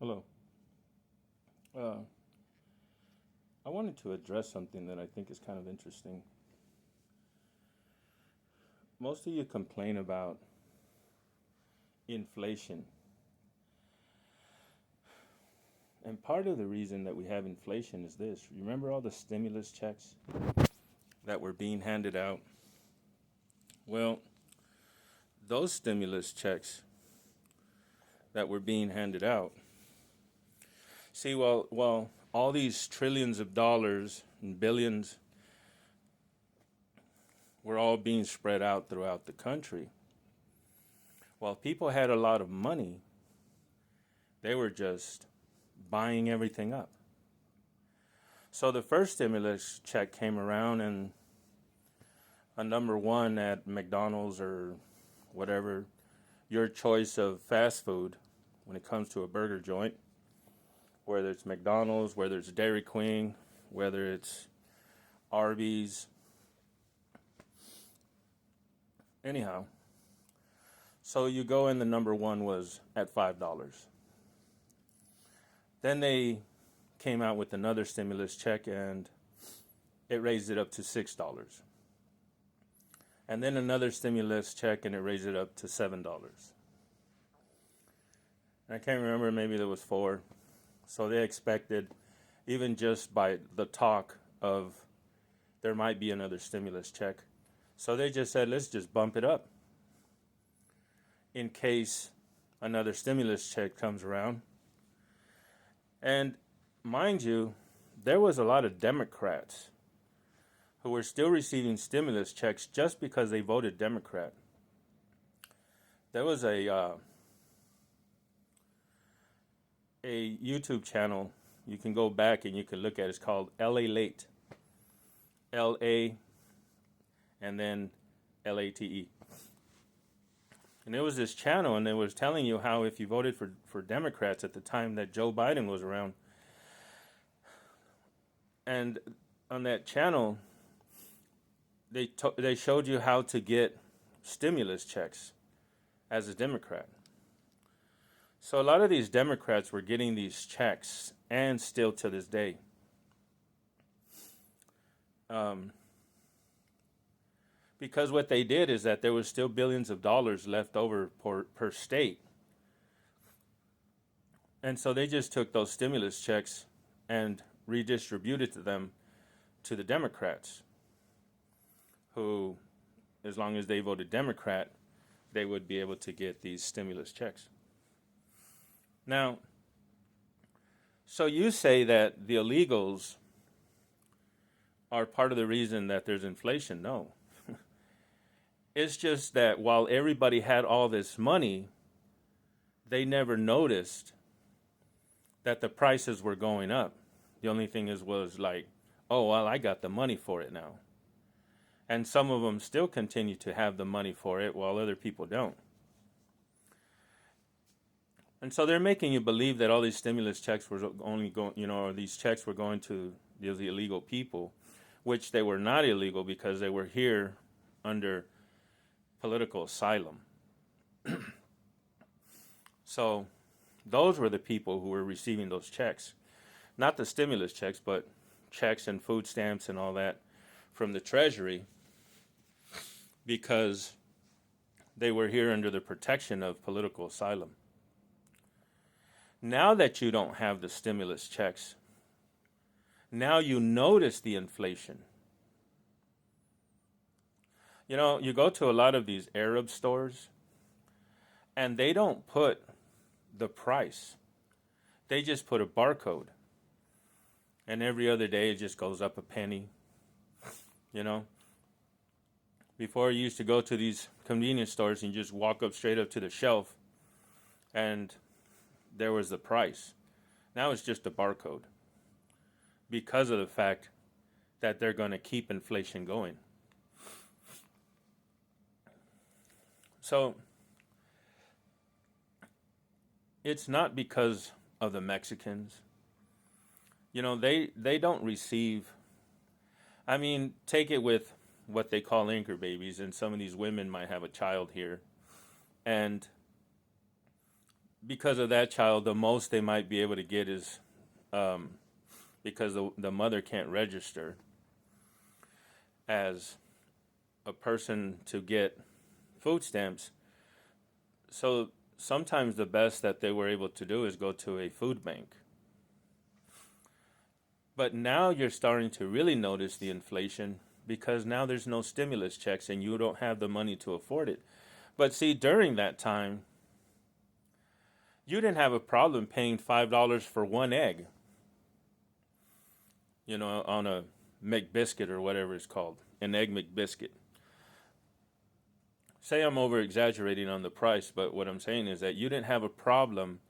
Hello. Uh, I wanted to address something that I think is kind of interesting. Most of you complain about inflation. And part of the reason that we have inflation is this. Remember all the stimulus checks that were being handed out? Well, those stimulus checks that were being handed out. See, while all these trillions of dollars and billions were all being spread out throughout the country, while people had a lot of money, they were just buying everything up. So the first stimulus check came around, and a number one at McDonald's or whatever, your choice of fast food when it comes to a burger joint, whether it's McDonald's, whether it's Dairy Queen, whether it's Arby's. Anyhow, so you go in, the number one was at $5. Then they came out with another stimulus check and it raised it up to $6. And then another stimulus check and it raised it up to $7. And I can't remember, maybe there was 4. So they expected, even just by the talk of there might be another stimulus check. So they just said, let's just bump it up in case another stimulus check comes around. And mind you, there was a lot of Democrats who were still receiving stimulus checks just because they voted Democrat. There was a YouTube channel you can go back and you can look at. It's called LA Late. LA and then LATE. And there was this channel, and it was telling you how if you voted for Democrats at the time that Joe Biden was around, and on that channel, they showed you how to get stimulus checks as a Democrat. So a lot of these Democrats were getting these checks, and still to this day. Because what they did is that there was still billions of dollars left over per state. And so they just took those stimulus checks and redistributed them to the Democrats, who, as long as they voted Democrat, they would be able to get these stimulus checks. Now, so you say that the illegals are part of the reason that there's inflation. No. It's just that while everybody had all this money, they never noticed that the prices were going up. The only thing was like, oh, well, I got the money for it now. And some of them still continue to have the money for it while other people don't. And so they're making you believe that all these stimulus checks were only going, or these checks were going to these illegal people, which they were not illegal because they were here under political asylum. So those were the people who were receiving those checks. Not the stimulus checks, but checks and food stamps and all that from the Treasury, because they were here under the protection of political asylum. Now that you don't have the stimulus checks, now you notice the inflation. You know, you go to a lot of these Arab stores, and they don't put the price. They just put a barcode. And every other day it just goes up a penny. You know? Before you used to go to these convenience stores and you just walk up straight up to the shelf and there was the price. Now it's just a barcode. Because of the fact that they're going to keep inflation going. So it's not because of the Mexicans. You know, they don't receive, I mean, take it with what they call anchor babies, and some of these women might have a child here, and because of that child, the most they might be able to get is because the mother can't register as a person to get food stamps. So sometimes the best that they were able to do is go to a food bank. But now you're starting to really notice the inflation because now there's no stimulus checks and you don't have the money to afford it. But see, during that time, you didn't have a problem paying $5 for one egg, on a McBiscuit or whatever it's called, an egg McBiscuit. Say I'm over exaggerating on the price, but what I'm saying is that you didn't have a problem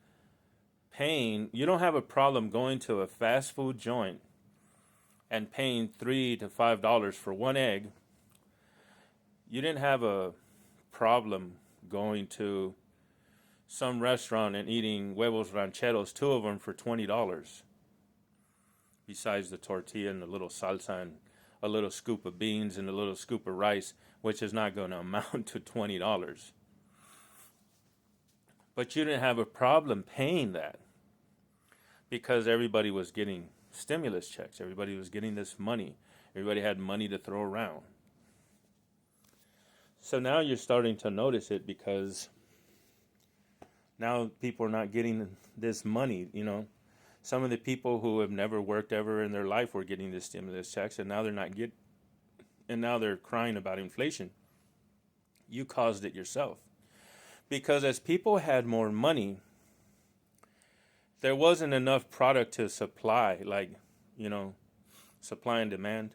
you don't have a problem going to a fast food joint and paying $3 to $5 for one egg. You didn't have a problem going to some restaurant and eating huevos rancheros, two of them for $20, besides the tortilla and the little salsa and a little scoop of beans and a little scoop of rice, which is not going to amount to $20. But you didn't have a problem paying that because everybody was getting stimulus checks. Everybody was getting this money. Everybody had money to throw around. So now you're starting to notice it because now people are not getting this money, Some of the people who have never worked ever in their life were getting the stimulus checks, and now they're not and now they're crying about inflation. You caused it yourself. Because as people had more money, there wasn't enough product to supply, supply and demand.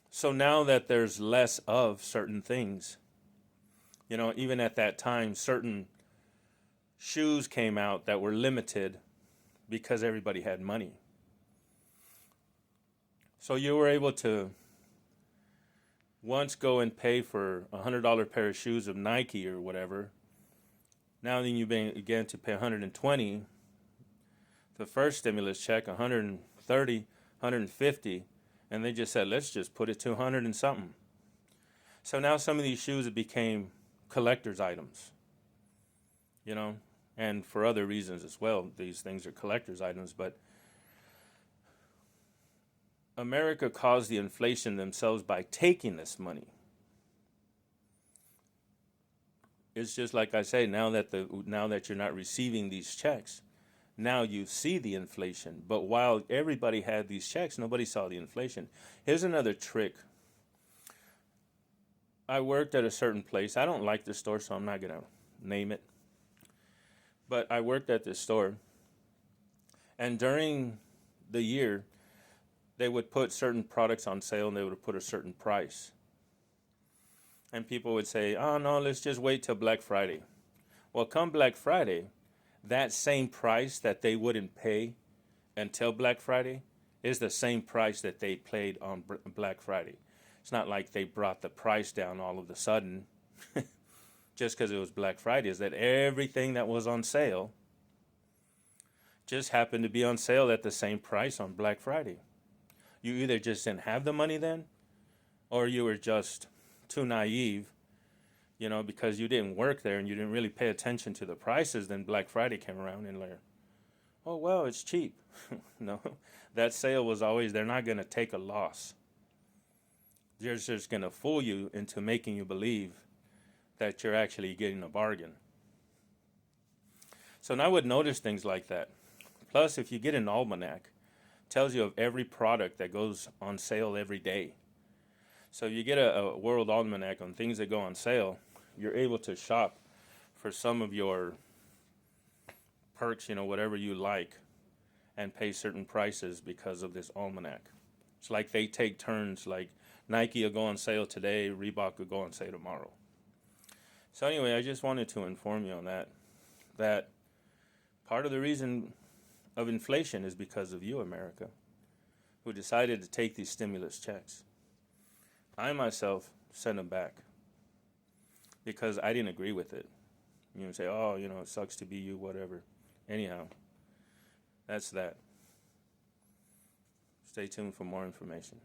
So now that there's less of certain things, even at that time, certain shoes came out that were limited because everybody had money. So you were able to once go and pay for $100 pair of shoes of Nike or whatever. Now then you began to pay $120. The first stimulus check, $130, $150, and they just said, let's just put it to $100 and something. So now some of these shoes became collector's items, and for other reasons as well. These things are collector's items, but America caused the inflation themselves by taking this money. It's just like I say, now that you're not receiving these checks, now you see the inflation. But while everybody had these checks, nobody saw the inflation. Here's another trick. I worked at a certain place. I don't like the store, so I'm not going to name it. But I worked at this store, and during the year, they would put certain products on sale, and they would put a certain price. And people would say, oh, no, let's just wait till Black Friday. Well, come Black Friday, that same price that they wouldn't pay until Black Friday is the same price that they paid on Black Friday. It's not like they brought the price down all of a sudden just because it was Black Friday. Is that everything that was on sale just happened to be on sale at the same price on Black Friday. You either just didn't have the money then, or you were just too naive, because you didn't work there and you didn't really pay attention to the prices. Then Black Friday came around and like, oh, well, it's cheap. No, that sale was always, they're not going to take a loss. They're just going to fool you into making you believe that you're actually getting a bargain. So now I would notice things like that. Plus, if you get an almanac, it tells you of every product that goes on sale every day. So you get a World Almanac on things that go on sale, you're able to shop for some of your perks, whatever you like, and pay certain prices because of this almanac. It's like they take turns, like Nike will go on sale today, Reebok will go on sale tomorrow. So anyway, I just wanted to inform you on that part of the reason of inflation is because of you, America, who decided to take these stimulus checks. I myself sent them back because I didn't agree with it. Say, oh, it sucks to be you, whatever. Anyhow, that's that. Stay tuned for more information.